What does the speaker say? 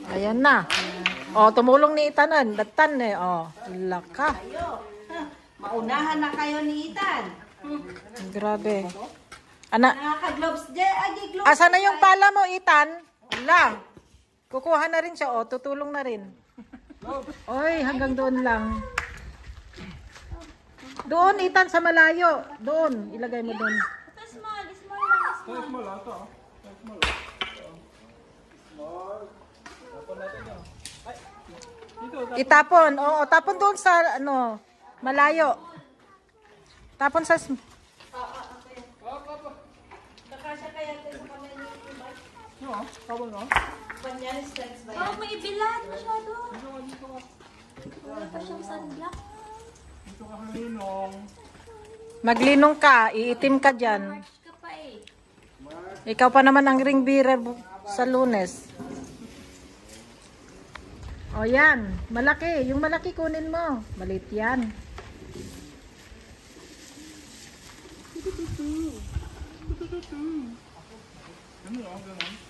Ayan na. O, tumulong ni Itanan. Datan eh. O, laka. Maunahan na kayo ni Itan. Grabe. Ana, Nakaka-gloves dyan. Gloves. asa na yung pala mo, Itan? Wala. Kukuha na rin siya. O, tutulong na rin. Oy, hanggang doon lang. Doon, Itan, sa malayo. Doon. Ilagay mo doon. Small lang. Small ata. Small. Itapon. Oo, tapon doon sa, ano, malayo. Tapon sa... Nakasya kaya ito sa kamay ni Iban. No, tapon no? Banyan steps ba yan? Oh, may bilad masyado. Wala pa siyang sunblock. Dito ka halinong. Maglinong ka, iitim ka dyan. March ka pa eh. Ikaw pa naman ang ring bearer sa Lunes. O yan, malaki. Yung malaki kunin mo. Maliit yan. Ano lang, ganun.